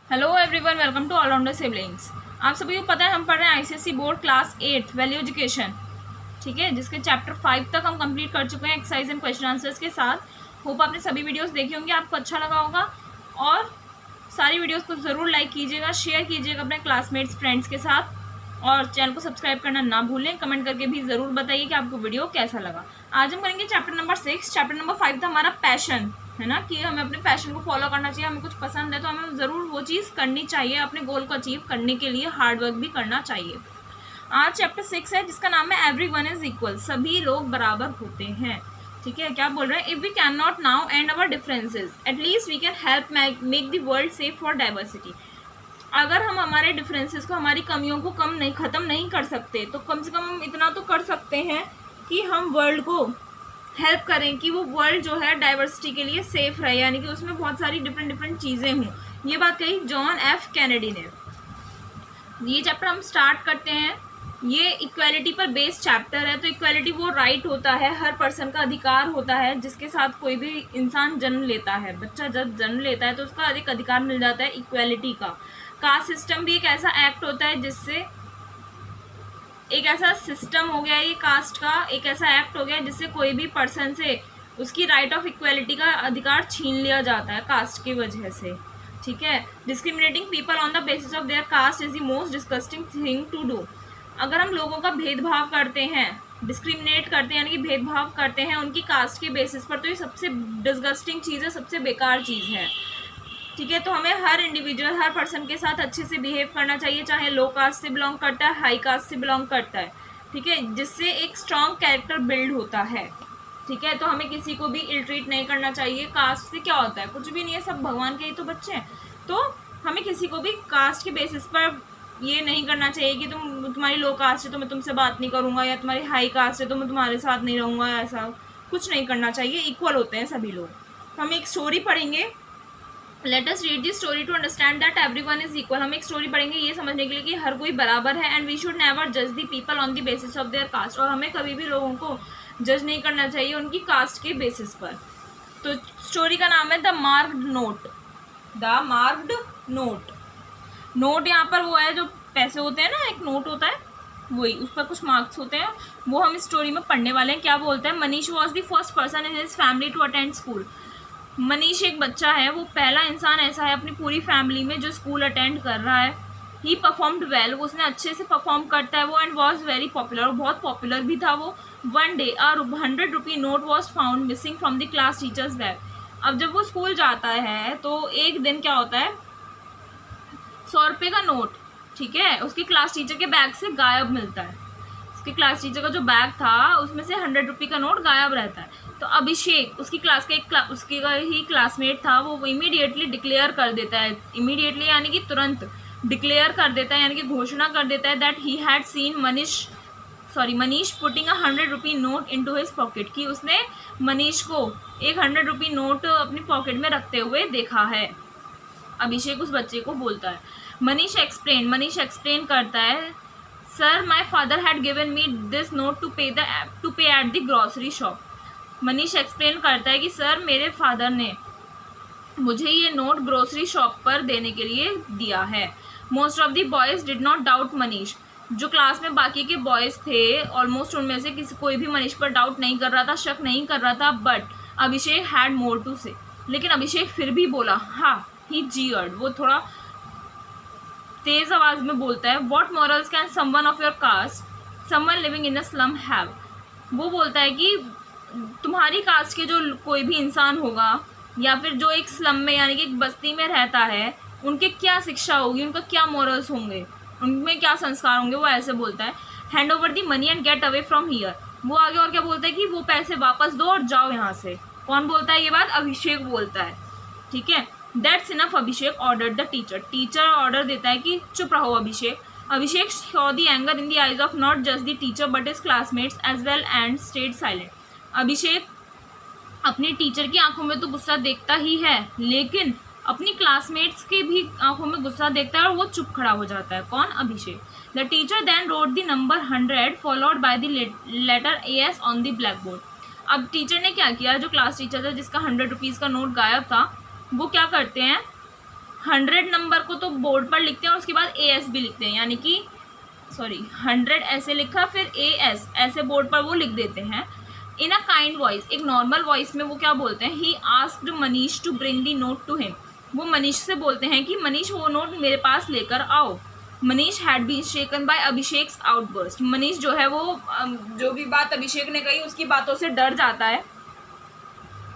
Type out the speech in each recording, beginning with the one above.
Hello everyone, welcome to allrounder siblings. आप सभी को पता है हम पढ़ रहे हैं ICSE board class 8 value education, ठीक है, जिसके चैप्टर 5 तक हम कंप्लीट कर चुके हैं एक्सरसाइज एंड क्वेश्चन आंसर्स के साथ। होप आपने सभी वीडियोस देखी होंगी, आपको अच्छा लगा होगा और सारी वीडियोस को ज़रूर लाइक कीजिएगा, शेयर कीजिएगा अपने क्लासमेट्स फ्रेंड्स के साथ और चैनल को सब्सक्राइब करना ना भूलें। कमेंट करके भी ज़रूर बताइए कि आपको वीडियो कैसा लगा। आज हम करेंगे चैप्टर नंबर 6। चैप्टर नंबर 5 था हमारा पैशन, है ना, कि हमें अपने पैशन को फॉलो करना चाहिए। हमें कुछ पसंद है तो हमें ज़रूर वो चीज़ करनी चाहिए, अपने गोल को अचीव करने के लिए हार्ड वर्क भी करना चाहिए। आज चैप्टर 6 है जिसका नाम है एवरीवन इज इक्वल, सभी लोग बराबर होते हैं। ठीक है, क्या बोल रहे हैं? If we can not now end our differences at least we can help make the world safe for diversity. अगर हम हमारे डिफरेंसेस को, हमारी कमियों को ख़त्म नहीं कर सकते तो कम से कम हम इतना तो कर सकते हैं कि हम वर्ल्ड को हेल्प करें कि वो वर्ल्ड जो है डाइवर्सिटी के लिए सेफ रहे, यानी कि उसमें बहुत सारी डिफरेंट चीज़ें हों। ये बात कही जॉन एफ कैनेडी ने। ये चैप्टर हम स्टार्ट करते हैं। ये इक्वालिटी पर बेस्ड चैप्टर है। तो इक्वालिटी वो राइट होता है, हर पर्सन का अधिकार होता है जिसके साथ कोई भी इंसान जन्म लेता है। बच्चा जब जन्म लेता है तो उसका एक अधिकार मिल जाता है इक्वालिटी का। कास्ट सिस्टम भी एक ऐसा एक्ट होता है जिससे एक ऐसा सिस्टम हो गया, ये कास्ट का एक ऐसा एक्ट हो गया जिससे कोई भी पर्सन से उसकी राइट ऑफ इक्वालिटी का अधिकार छीन लिया जाता है कास्ट की वजह से। ठीक है, discriminating people on the basis of their caste is the most disgusting thing to do. अगर हम लोगों का भेदभाव करते हैं, डिस्क्रिमिनेट करते हैं, यानी कि भेदभाव करते हैं उनकी कास्ट के बेसिस पर, तो ये सबसे डिस्गस्टिंग चीज़ है, सबसे बेकार चीज़ है। ठीक है, तो हमें हर इंडिविजुअल, हर पर्सन के साथ अच्छे से बिहेव करना चाहिए, चाहे लो कास्ट से बिलोंग करता है, हाई कास्ट से बिलोंग करता है। ठीक है, जिससे एक स्ट्रॉन्ग कैरेक्टर बिल्ड होता है। ठीक है, तो हमें किसी को भी इल ट्रीट नहीं करना चाहिए। कास्ट से क्या होता है? कुछ भी नहीं है, सब भगवान के ही तो बच्चे हैं। तो हमें किसी को भी कास्ट के बेसिस पर ये नहीं करना चाहिए कि तुम्हारी लो कास्ट है तो मैं तुमसे बात नहीं करूँगा, या तुम्हारी हाई कास्ट है तो मैं तुम्हारे साथ नहीं रहूँगा। ऐसा कुछ नहीं करना चाहिए, इक्वल होते हैं सभी लोग। हम एक स्टोरी पढ़ेंगे। Let us read this story to understand that everyone is equal. हम एक स्टोरी पढ़ेंगे ये समझने के लिए कि हर कोई बराबर है। एंड वी शुड नेवर जज the people on the basis of their cast. और हमें कभी भी लोगों को जज नहीं करना चाहिए उनकी कास्ट के बेसिस पर। तो स्टोरी का नाम है the marked note. The marked note. Note यहाँ पर वो है जो पैसे होते हैं ना, एक नोट होता है वही, उस पर कुछ मार्क्स होते हैं, वो हम इस स्टोरी में पढ़ने वाले हैं। क्या बोलते हैं? Manish was the first person in his family to attend school. Manish एक बच्चा है, वो पहला इंसान ऐसा है अपनी पूरी फैमिली में जो स्कूल अटेंड कर रहा है। ही परफॉर्म्ड वेल, उसने अच्छे से परफॉर्म करता है वो। एंड वॉज वेरी पॉपुलर, बहुत पॉपुलर भी था वो। One day a 100 rupee note was found missing from the class teacher's bag. अब जब वो स्कूल जाता है तो एक दिन क्या होता है, 100 रुपये का नोट, ठीक है, उसकी क्लास टीचर के बैग से गायब मिलता है। उसके क्लास टीचर का जो बैग था उसमें से 100 रुपये का नोट गायब रहता है। तो अभिषेक, उसकी क्लास का उसके ही क्लासमेट था, वो इमीडिएटली डिक्लेयर कर देता है, इमीडिएटली यानी कि तुरंत डिक्लेयर कर देता है, यानी कि घोषणा कर देता है that he had seen Manish putting 100 rupee note into his pocket, कि उसने मनीष को एक 100 रुपी नोट अपनी पॉकेट में रखते हुए देखा है। अभिषेक उस बच्चे को बोलता है। मनीष एक्सप्लेन करता है, sir my father had given me this note to pay at the grocery shop. Manish explain करता है कि सर मेरे फादर ने मुझे ये नोट ग्रोसरी शॉप पर देने के लिए दिया है। Most of the boys did not doubt Manish. जो क्लास में बाकी के बॉयज़ थे ऑलमोस्ट उनमें से कोई भी मनीष पर डाउट नहीं कर रहा था, शक नहीं कर रहा था। But Abhishek had more to say, लेकिन अभिषेक फिर भी बोला, हाँ, ही जीयर्ड, वो थोड़ा तेज आवाज में बोलता है। What morals can someone of your cast someone living in a slum have. वो बोलता है कि तुम्हारी कास्ट के जो कोई भी इंसान होगा या फिर जो एक स्लम में यानी कि एक बस्ती में रहता है, उनके क्या शिक्षा होगी, उनका क्या मॉरल्स होंगे, उनमें क्या संस्कार होंगे। वो ऐसे बोलता है, hand over the money and get away from here. वो आगे और क्या बोलता है कि वो पैसे वापस दो और जाओ यहाँ से। कौन बोलता है ये बात? अभिषेक बोलता है। ठीक है, that's enough Abhishek ordered the teacher. Teacher order देता है कि चुप रहो Abhishek. Abhishek saw the anger in the eyes of not just the teacher but his classmates as well and stayed silent. Abhishek अपनी टीचर की आंखों में तो गुस्सा देखता ही है, लेकिन अपनी क्लासमेट्स के भी आंखों में गुस्सा देखता है और वो चुप खड़ा हो जाता है। कौन? Abhishek. The teacher then wrote the number 100 followed by the letter AS on the black board. अब टीचर ने क्या किया, जो क्लास टीचर था जिसका 100 रुपीज़ का नोट गायब था, वो क्या करते हैं, 100 नंबर को तो बोर्ड पर लिखते हैं और उसके बाद AS भी लिखते हैं, यानी कि 100 ऐसे लिखा, फिर AS ऐसे बोर्ड पर वो लिख देते हैं। इन अ काइंड वॉइस, एक नॉर्मल वॉइस में वो क्या बोलते हैं, he asked Manish to bring the note to him. वो मनीष से बोलते हैं कि मनीष वो नोट मेरे पास लेकर आओ। Manish had been shaken by Abhishek's outburst. Manish जो है वो जो भी बात अभिषेक ने कही उसकी बातों से डर जाता है,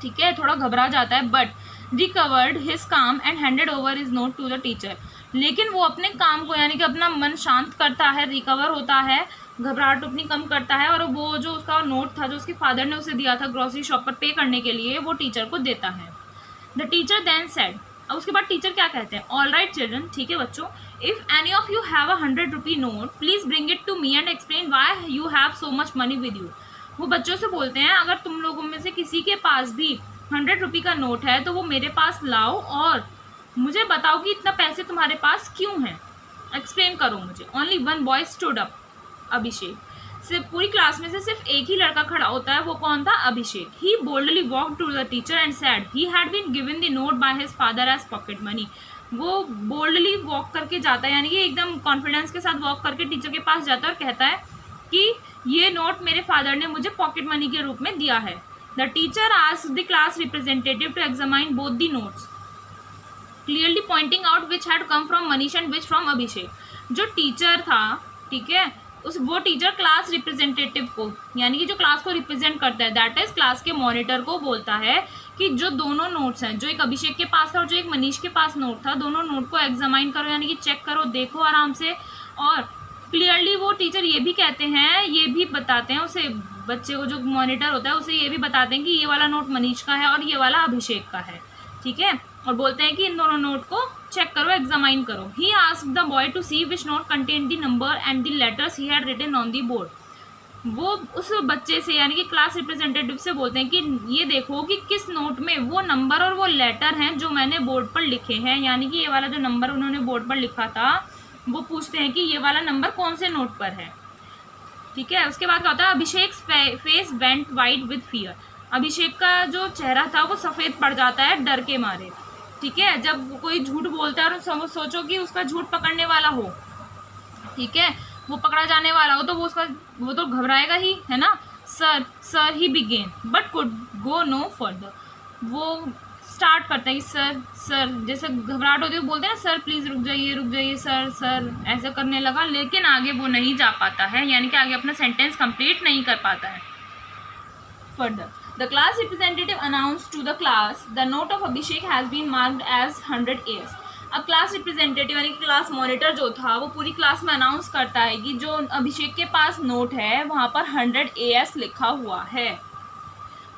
ठीक है, थोड़ा घबरा जाता है, but recovered his calm and handed over his note to the teacher. लेकिन वो अपने काम को यानी कि अपना मन शांत करता है, रिकवर होता है, घबराहट अपनी कम करता है, और वो जो उसका नोट था जो उसके फादर ने उसे दिया था ग्रोसरी शॉप पर पे करने के लिए, वो टीचर को देता है। द टीचर देन सेड, अब उसके बाद टीचर क्या कहते हैं, ऑल राइट चिल्ड्रन, ठीक है बच्चों, if any of you have a 100 rupee note please bring it to me and explain why you have so much money with you. वो बच्चों से बोलते हैं अगर तुम लोगों में से किसी के पास भी 100 रुपी का नोट है तो वो मेरे पास लाओ और मुझे बताओ कि इतना पैसे तुम्हारे पास क्यों हैं, एक्सप्लेन करो मुझे। Only one boy stood up, Abhishek. सिर्फ पूरी क्लास में से सिर्फ एक ही लड़का खड़ा होता है, वो कौन था, Abhishek. He boldly walk to the teacher and said he had been given the note by his father as pocket money. वो बोल्डली वॉक करके जाता है, यानी कि एकदम कॉन्फिडेंस के साथ वॉक करके टीचर के पास जाता है और कहता है कि ये नोट मेरे फादर ने मुझे पॉकेट मनी के रूप में दिया है। The teacher asked the class representative to examine both the notes, clearly pointing out which had come from Manish and which from Abhishek. जो टीचर था, ठीक है, वो टीचर क्लास रिप्रेजेंटेटिव को, यानी कि जो क्लास को रिप्रेजेंट करता है, दैट इज क्लास के मॉनिटर को बोलता है कि जो दोनों नोट्स हैं, जो एक अभिषेक के पास था और जो एक मनीष के पास नोट था, दोनों नोट को एग्जामाइन करो, यानी कि चेक करो, देखो आराम से। और क्लियरली वो टीचर ये भी कहते हैं, ये भी बताते हैं उसे, बच्चे को जो मॉनिटर होता है उसे ये भी बताते हैं कि ये वाला नोट मनीष का है और ये वाला अभिषेक का है, ठीक है, और बोलते हैं कि इन दोनों नोट को चेक करो, एग्जामाइन करो। He asked the boy to see which note contain the number and the letters he had written on the board. वो उस बच्चे से यानी कि क्लास रिप्रेजेंटेटिव से बोलते हैं कि ये देखो कि किस नोट में वो नंबर और वो लेटर हैं जो मैंने बोर्ड पर लिखे हैं, यानी कि ये वाला जो नंबर उन्होंने बोर्ड पर लिखा था, वो पूछते हैं कि ये वाला नंबर कौन से नोट पर है, ठीक है। उसके बाद क्या होता है, Abhishek face went white with fear. Abhishek का जो चेहरा था वो सफ़ेद पड़ जाता है डर के मारे, ठीक है। जब कोई झूठ बोलता है और सोचो कि उसका झूठ पकड़ने वाला हो, ठीक है, वो पकड़ा जाने वाला हो, तो वो तो घबराएगा ही, है ना। Sir he began but could go no further. वो स्टार्ट करता है कि सर जैसे घबराहट होती है, बोलते हैं ना सर प्लीज़ रुक जाइए सर ऐसा करने लगा, लेकिन आगे वो नहीं जा पाता है, यानी कि आगे अपना सेंटेंस कंप्लीट नहीं कर पाता है। Further the class representative announced to the class the note of Abhishek has been marked as 100 AS। अब क्लास रिप्रेजेंटेटिव यानी कि क्लास मॉनिटर जो था वो पूरी क्लास में अनाउंस करता है कि जो अभिषेक के पास नोट है वहाँ पर 100 AS लिखा हुआ है।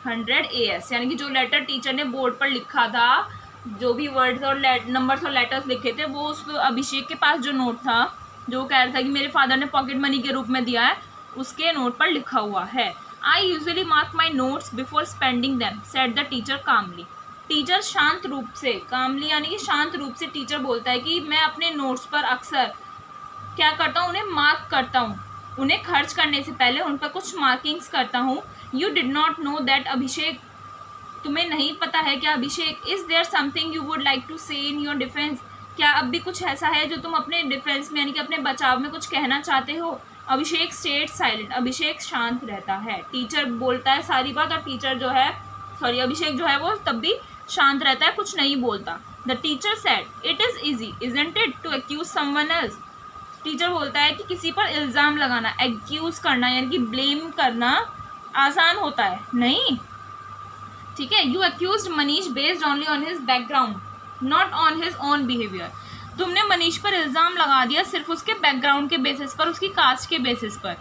100 AS यानी कि जो लेटर टीचर ने बोर्ड पर लिखा था, जो भी वर्ड्स और नंबर्स और लेटर्स लिखे थे, वो उस अभिषेक के पास जो नोट था, जो कह रहा था कि मेरे फादर ने पॉकेट मनी के रूप में दिया है, उसके नोट पर लिखा हुआ है। I usually mark my notes before spending them, said the teacher calmly। Teacher शांत रूप से, कामली यानी कि शांत रूप से टीचर बोलता है कि मैं अपने नोट्स पर अक्सर क्या करता हूँ, उन्हें मार्क करता हूँ, उन्हें खर्च करने से पहले उन पर कुछ मार्किंग्स करता हूँ। You did not know that Abhishek, तुम्हें नहीं पता है क्या Abhishek. Is there something you would like to say in your defence, क्या अब भी कुछ ऐसा है जो तुम अपने डिफेंस में यानी कि अपने बचाव में कुछ कहना चाहते हो। अभिषेक स्टेट साइलेंट, अभिषेक शांत रहता है। टीचर बोलता है सारी बात और टीचर जो है अभिषेक जो है वो तब भी शांत रहता है, कुछ नहीं बोलता। The teacher said it is easy isn't it to accuse someone else. Teacher बोलता है कि किसी पर इल्ज़ाम लगाना, एक्यूज करना यानी कि ब्लेम करना आसान होता है, नहीं, ठीक है। You accuse Manish based only on his background not on his own behaviour. तुमने मनीष पर इल्ज़ाम लगा दिया सिर्फ उसके बैकग्राउंड के बेसिस पर, उसकी कास्ट के बेसिस पर।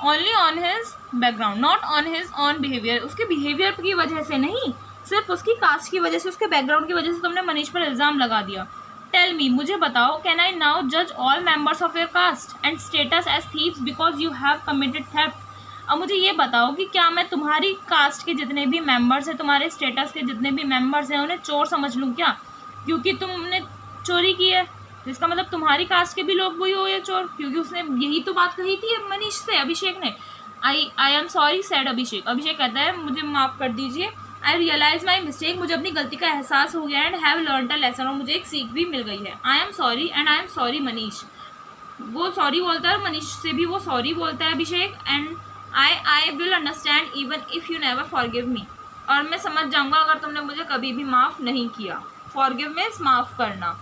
Only on his background not on his on behaviour, उसके बिहेवियर की वजह से नहीं, सिर्फ उसकी कास्ट की वजह से, उसके बैकग्राउंड की वजह से तुमने मनीष पर इल्ज़ाम लगा दिया। टेल मी, मुझे बताओ, कैन आई नाउ जज all members of your caste and status as thieves because you have committed theft. अब मुझे ये बताओ कि क्या मैं तुम्हारी कास्ट के जितने भी मेंबर्स हैं, तुम्हारे स्टेटस के जितने भी मेंबर्स हैं, उन्हें चोर समझ लूँ क्या, क्योंकि तुमने चोरी की है। जिसका मतलब तुम्हारी कास्ट के भी लोग वही हो या चोर, क्योंकि उसने यही तो बात कही थी मनीष से, अभिषेक ने। आई एम सॉरी सैड अभिषेक। अभिषेक कहता है मुझे माफ़ कर दीजिए, आई रियलाइज माई मिस्टेक, मुझे अपनी गलती का एहसास हो गया, and have learn a lesson, और मुझे एक सीख भी मिल गई है। I am sorry and I am sorry Manish, वो सॉरी बोलता है और मनीष से भी वो सॉरी बोलता है Abhishek. And I will understand even if you never forgive me, और मैं समझ जाऊंगा अगर तुमने मुझे कभी भी माफ़ नहीं किया। फॉरगिव मीन्स माफ़ करना।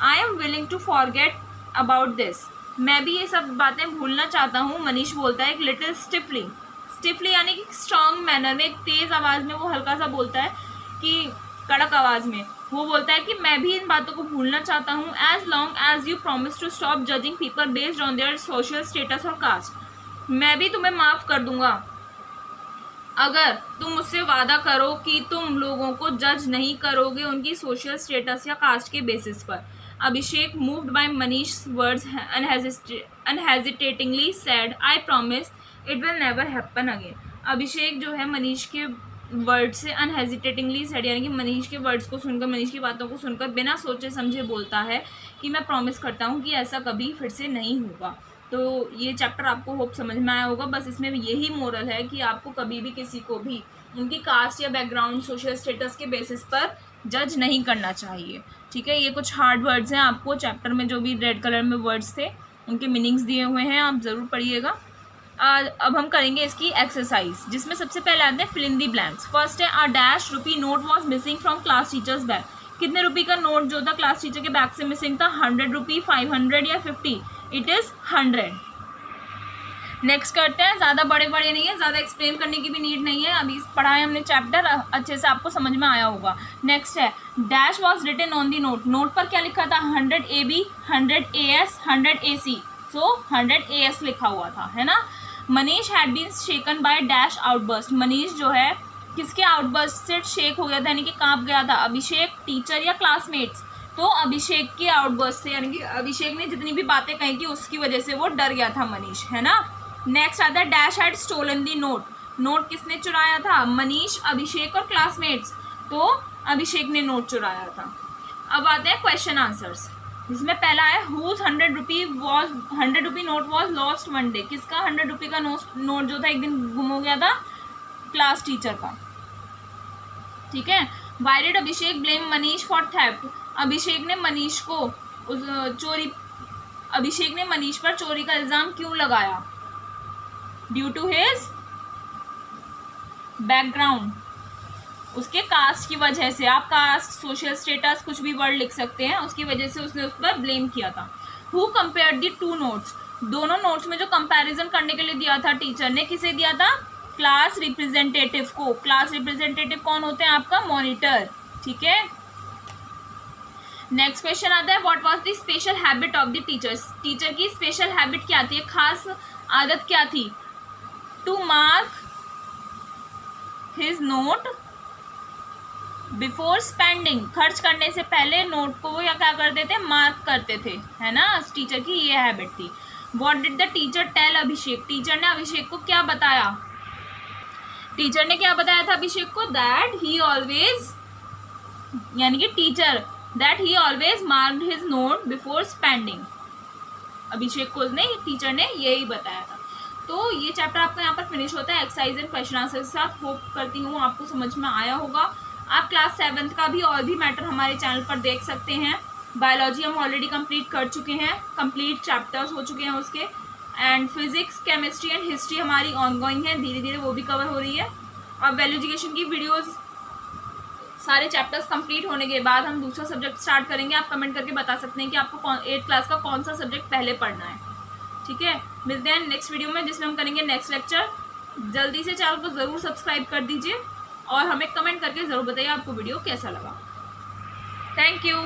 I am willing to forget about this, मैं भी ये सब बातें भूलना चाहता हूँ, मनीष बोलता है एक लिटिल स्टिफली, स्टिफली यानी कि स्ट्रॉन्ग मैनर में, एक तेज़ आवाज़ में वो हल्का सा बोलता है कि कड़क आवाज़ में वो बोलता है कि मैं भी इन बातों को भूलना चाहता हूँ। As long as you promise to stop judging people based on their social status और कास्ट, मैं भी तुम्हें माफ़ कर दूंगा अगर तुम मुझसे वादा करो कि तुम लोगों को जज नहीं करोगे उनकी सोशल स्टेटस या कास्ट के बेसिस पर। Abhishek moved by Manish words unhesitatingly said I promise it will never happen again. Abhishek जो है मनीष के वर्ड से अनहेजिटेटिंगली सेड यानी कि मनीष के वर्ड्स को सुनकर, मनीष की बातों को सुनकर बिना सोचे समझे बोलता है कि मैं प्रॉमिस करता हूँ कि ऐसा कभी फिर से नहीं होगा। तो ये चैप्टर आपको होप समझ में आया होगा। बस इसमें यही मोरल है कि आपको कभी भी किसी को भी उनकी कास्ट या बैकग्राउंड, सोशल स्टेटस के बेसिस पर जज नहीं करना चाहिए। ठीक है, ये कुछ हार्ड वर्ड्स हैं, आपको चैप्टर में जो भी रेड कलर में वर्ड्स थे उनके मीनिंग्स दिए हुए हैं, आप ज़रूर पढ़िएगा। अब हम करेंगे इसकी एक्सरसाइज, जिसमें सबसे पहले आते हैं fill in the blanks. First है a dash rupee note was missing from class teacher's bag, कितने रुपये का नोट जो था क्लास टीचर के बैग से मिसिंग था, 100 रुपी, 500 या 50, इट इज़ 100। नेक्स्ट करते हैं, ज़्यादा बड़े बड़े नहीं है, ज़्यादा एक्सप्लेन करने की भी नीड नहीं है, अभी पढ़ा है हमने चैप्टर, अच्छे से आपको समझ में आया होगा। नेक्स्ट है dash was written on the note, नोट पर क्या लिखा था, 100 AB, 100 AS, 100 AC, सो 100 AS लिखा हुआ था, है ना। Manish had been shaken by dash outburst, Manish जो है किसके आउटबर्स्ट से शेक हो गया था यानी कि कांप गया था, अभिषेक, टीचर या क्लासमेट्स, तो अभिषेक के आउटबर्स्ट से यानी कि अभिषेक ने जितनी भी बातें कही थी उसकी वजह से वो डर गया था मनीष, है ना। नेक्स्ट आता है dash had stolen the note, note किसने चुराया था, मनीष, अभिषेक और क्लासमेट्स, तो अभिषेक ने नोट चुराया था। अब आते हैं क्वेश्चन आंसर्स, जिसमें पहला है whose 100 rupee note was lost one day, किसका 100 रुपये का नोट जो था एक दिन गुम हो गया था, क्लास टीचर का। ठीक है, why did Abhishek blame Manish for theft, Abhishek ने मनीष पर चोरी का इल्जाम क्यों लगाया, ड्यू टू हिज बैकग्राउंड, उसके कास्ट की वजह से, आप कास्ट, सोशल स्टेटस कुछ भी वर्ड लिख सकते हैं, उसकी वजह से उसने उस पर ब्लेम किया था। Who compared the two notes, दोनों नोट्स में जो कंपैरिजन करने के लिए दिया था टीचर ने, किसे दिया था, क्लास रिप्रेजेंटेटिव को। क्लास रिप्रेजेंटेटिव कौन होते हैं, आपका मॉनिटर। ठीक है, नेक्स्ट क्वेश्चन आता है what was the special habit of the teachers, teacher की स्पेशल हैबिट क्या थी, खास आदत क्या थी, to mark his note before spending, खर्च करने से पहले नोट को वो या क्या करते थे, मार्क करते थे, है ना, टीचर की ये हैबिट थी। What did the teacher tell Abhishek, teacher ने अभिषेक को क्या बताया, टीचर ने क्या बताया था अभिषेक को, दैट ही ऑलवेज, यानी कि teacher, that he always marked his note before spending, Abhishek को नहीं, टीचर ने यही बताया था। तो ये चैप्टर आपका यहाँ पर फिनिश होता है एक्सरसाइज एंड क्वेश्चन आंसर के साथ। होप करती हूँ आपको समझ में आया होगा। आप क्लास 7th का भी और भी मैटर हमारे चैनल पर देख सकते हैं। बायोलॉजी हम ऑलरेडी कंप्लीट कर चुके हैं, कंप्लीट चैप्टर्स हो चुके हैं उसके, and physics, chemistry and history हमारी ऑनगोइंग है, धीरे धीरे वो भी कवर हो रही है। और वैल्यू एजुकेशन की वीडियोस सारे चैप्टर्स कंप्लीट होने के बाद हम दूसरा सब्जेक्ट स्टार्ट करेंगे। आप कमेंट करके बता सकते हैं कि आपको 8th क्लास का कौन सा सब्जेक्ट पहले पढ़ना है। ठीक है, मिलते हैं नेक्स्ट वीडियो में जिसमें हम करेंगे नेक्स्ट लेक्चर। जल्दी से चैनल को ज़रूर सब्सक्राइब कर दीजिए और हमें कमेंट करके ज़रूर बताइए आपको वीडियो कैसा लगा। Thank you.